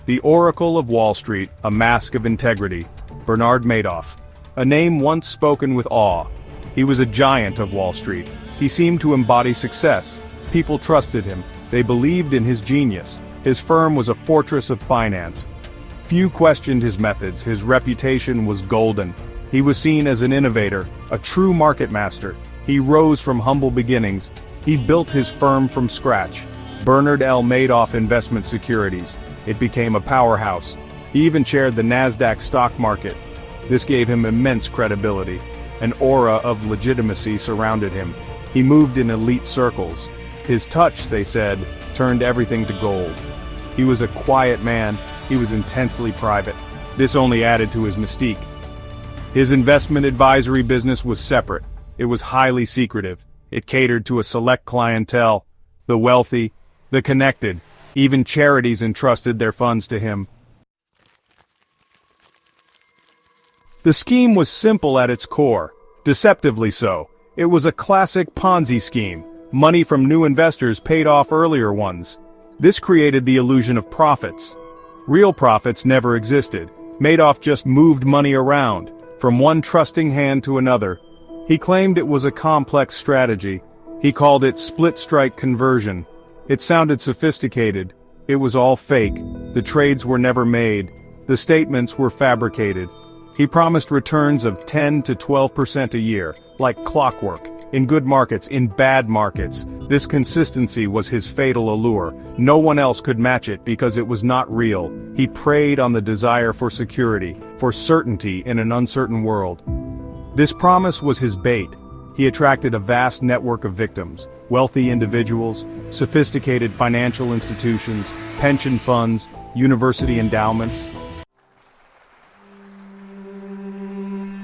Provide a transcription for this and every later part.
The Oracle of Wall Street, a mask of integrity. Bernard Madoff. A name once spoken with awe. He was a giant of Wall Street. He seemed to embody success. People trusted him. They believed in his genius. His firm was a fortress of finance. Few questioned his methods. His reputation was golden. He was seen as an innovator, a true market master. He rose from humble beginnings. He built his firm from scratch. Bernard L. Madoff Investment Securities. It became a powerhouse. He even chaired the NASDAQ stock market. This gave him immense credibility. An aura of legitimacy surrounded him. He moved in elite circles. His touch, they said, turned everything to gold. He was a quiet man. He was intensely private. This only added to his mystique. His investment advisory business was separate. It was highly secretive. It catered to a select clientele, the wealthy, the connected. Even charities entrusted their funds to him. The scheme was simple at its core, deceptively so. It was a classic Ponzi scheme. Money from new investors paid off earlier ones. This created the illusion of profits. Real profits never existed. Madoff just moved money around, from one trusting hand to another. He claimed it was a complex strategy. He called it split-strike conversion. It sounded sophisticated. It was all fake. The trades were never made. The statements were fabricated. He promised returns of 10 to 12% a year, like clockwork, in good markets, in bad markets. This consistency was his fatal allure. No one else could match it because it was not real. He preyed on the desire for security, for certainty in an uncertain world. This promise was his bait. He attracted a vast network of victims, wealthy individuals, sophisticated financial institutions, pension funds, university endowments.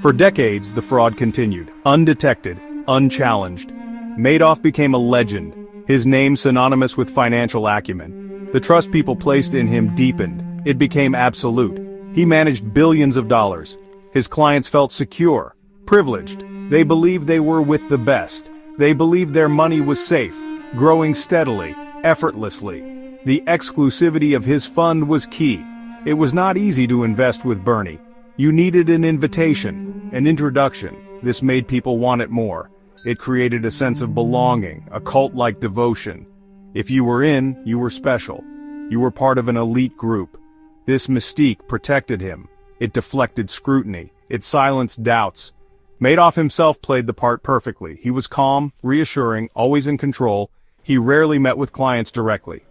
For decades, the fraud continued, undetected, unchallenged. Madoff became a legend, his name synonymous with financial acumen. The trust people placed in him deepened. It became absolute. He managed billions of dollars. His clients felt secure, privileged. They believed they were with the best. They believed their money was safe, growing steadily, effortlessly. The exclusivity of his fund was key. It was not easy to invest with Bernie. You needed an invitation, an introduction. This made people want it more. It created a sense of belonging, a cult-like devotion. If you were in, you were special. You were part of an elite group. This mystique protected him. It deflected scrutiny. It silenced doubts. Madoff himself played the part perfectly. He was calm, reassuring, always in control. He rarely met with clients directly.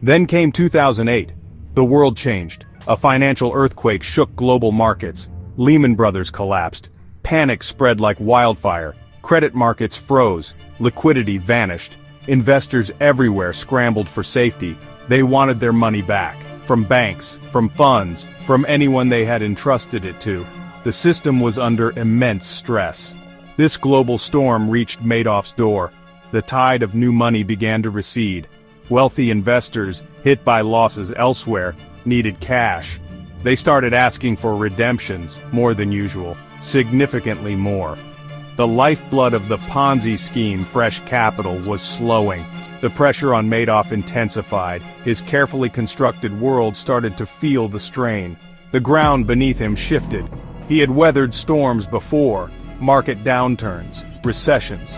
Then came 2008. The world changed. A financial earthquake shook global markets. Lehman Brothers collapsed. Panic spread like wildfire. Credit markets froze. Liquidity vanished. Investors everywhere scrambled for safety. They wanted their money back. From banks, from funds, from anyone they had entrusted it to. The system was under immense stress. This global storm reached Madoff's door. The tide of new money began to recede. Wealthy investors, hit by losses elsewhere, needed cash. They started asking for redemptions, more than usual, significantly more. The lifeblood of the Ponzi scheme, fresh capital, was slowing. The pressure on Madoff intensified. His carefully constructed world started to feel the strain. The ground beneath him shifted. He had weathered storms before, market downturns, recessions.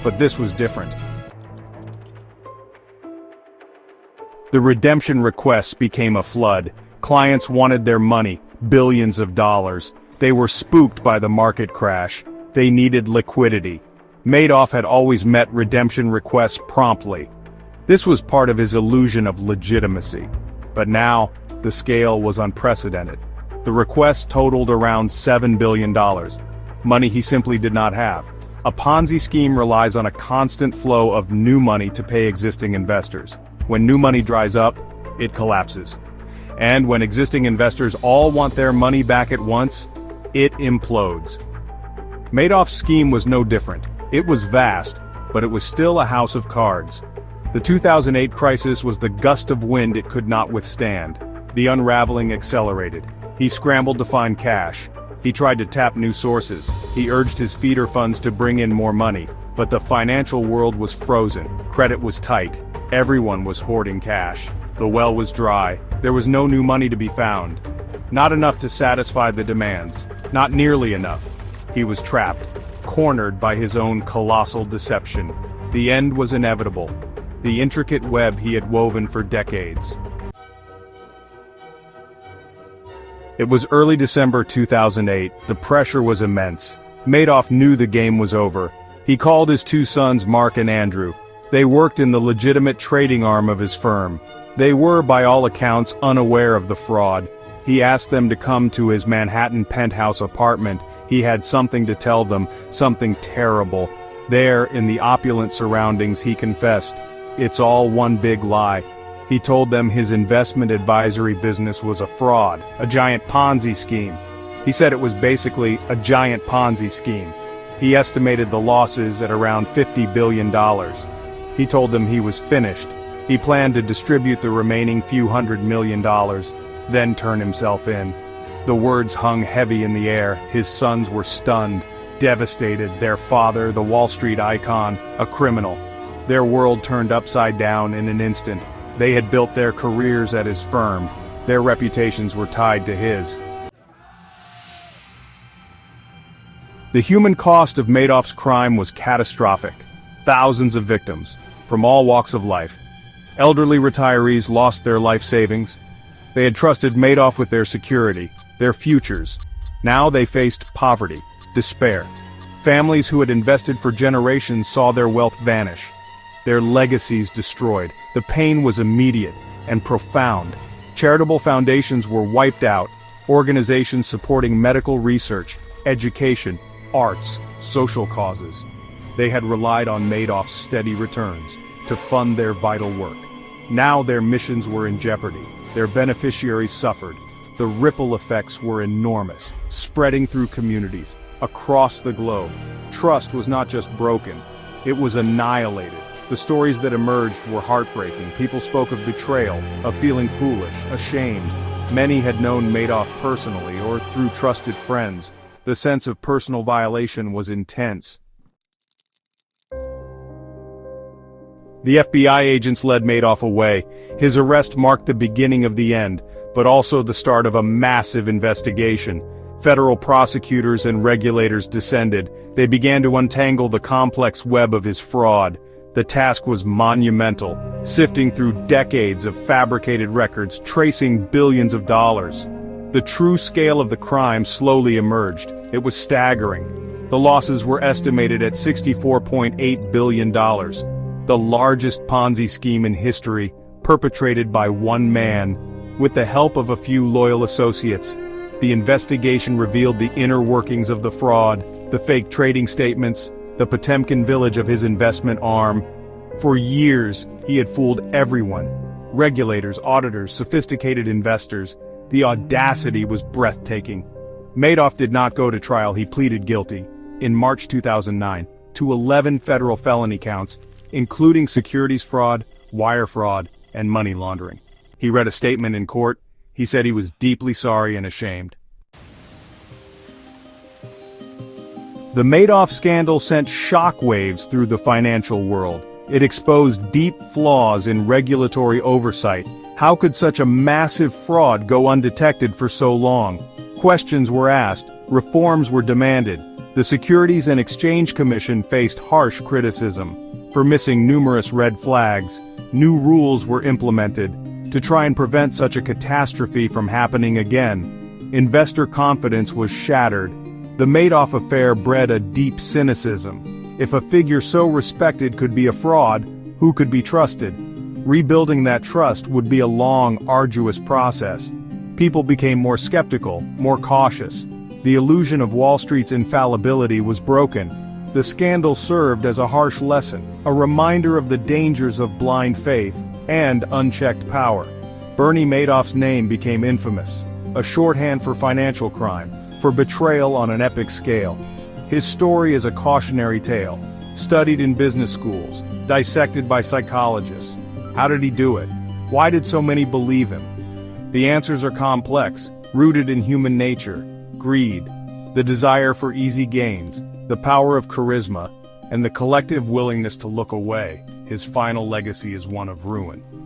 But this was different. The redemption requests became a flood. Clients wanted their money, billions of dollars. They were spooked by the market crash. They needed liquidity. Madoff had always met redemption requests promptly. This was part of his illusion of legitimacy. But now, the scale was unprecedented. The requests totaled around $7 billion. Money he simply did not have. A Ponzi scheme relies on a constant flow of new money to pay existing investors. When new money dries up, it collapses. And when existing investors all want their money back at once, it implodes. Madoff's scheme was no different. It was vast, but it was still a house of cards. The 2008 crisis was the gust of wind it could not withstand. The unraveling accelerated. He scrambled to find cash. He tried to tap new sources. He urged his feeder funds to bring in more money. But the financial world was frozen. Credit was tight. Everyone was hoarding cash. The well was dry. There was no new money to be found. Not enough to satisfy the demands. Not nearly enough. He was trapped, cornered by his own colossal deception. The end was inevitable. The intricate web he had woven for decades. It was early December 2008. The pressure was immense. Madoff knew the game was over. He called his two sons Mark and Andrew. They worked in the legitimate trading arm of his firm. They were, by all accounts, unaware of the fraud. He asked them to come to his Manhattan penthouse apartment. He had something to tell them, something terrible. There, in the opulent surroundings, he confessed, "It's all one big lie." He told them his investment advisory business was a fraud, a giant Ponzi scheme. He said it was basically a giant Ponzi scheme. He estimated the losses at around $50 billion. He told them he was finished. He planned to distribute the remaining few $100 million, then turn himself in. The words hung heavy in the air. His sons were stunned, devastated. Their father, the Wall Street icon, a criminal. Their world turned upside down in an instant. They had built their careers at his firm. Their reputations were tied to his. The human cost of Madoff's crime was catastrophic. Thousands of victims, from all walks of life. Elderly retirees lost their life savings. They had trusted Madoff with their security, their futures. Now they faced poverty, despair. Families who had invested for generations saw their wealth vanish. Their legacies destroyed. The pain was immediate and profound. Charitable foundations were wiped out. Organizations supporting medical research, education, arts, social causes. They had relied on Madoff's steady returns to fund their vital work. Now their missions were in jeopardy. Their beneficiaries suffered. The ripple effects were enormous, spreading through communities, across the globe. Trust was not just broken, it was annihilated. The stories that emerged were heartbreaking. People spoke of betrayal, of feeling foolish, ashamed. Many had known Madoff personally or through trusted friends. The sense of personal violation was intense. The FBI agents led Madoff away. His arrest marked the beginning of the end, but also the start of a massive investigation. Federal prosecutors and regulators descended. They began to untangle the complex web of his fraud. The task was monumental, sifting through decades of fabricated records, tracing billions of dollars. The true scale of the crime slowly emerged. It was staggering. The losses were estimated at $64.8 billion. The largest Ponzi scheme in history, perpetrated by one man. With the help of a few loyal associates, the investigation revealed the inner workings of the fraud, the fake trading statements, the Potemkin village of his investment arm. For years, he had fooled everyone. Regulators, auditors, sophisticated investors. The audacity was breathtaking. Madoff did not go to trial. He pleaded guilty, in March 2009, to 11 federal felony counts, including securities fraud, wire fraud, and money laundering. He read a statement in court. He said he was deeply sorry and ashamed. The Madoff scandal sent shockwaves through the financial world. It exposed deep flaws in regulatory oversight. How could such a massive fraud go undetected for so long? Questions were asked, reforms were demanded. The Securities and Exchange Commission faced harsh criticism. For missing numerous red flags, new rules were implemented to try and prevent such a catastrophe from happening again. Investor confidence was shattered. The Madoff affair bred a deep cynicism. If a figure so respected could be a fraud, who could be trusted? Rebuilding that trust would be a long, arduous process. People became more skeptical, more cautious. The illusion of Wall Street's infallibility was broken. The scandal served as a harsh lesson, a reminder of the dangers of blind faith and unchecked power. Bernie Madoff's name became infamous, a shorthand for financial crime, for betrayal on an epic scale. His story is a cautionary tale, studied in business schools, dissected by psychologists. How did he do it? Why did so many believe him? The answers are complex, rooted in human nature: greed, the desire for easy gains, the power of charisma, and the collective willingness to look away, his final legacy is one of ruin.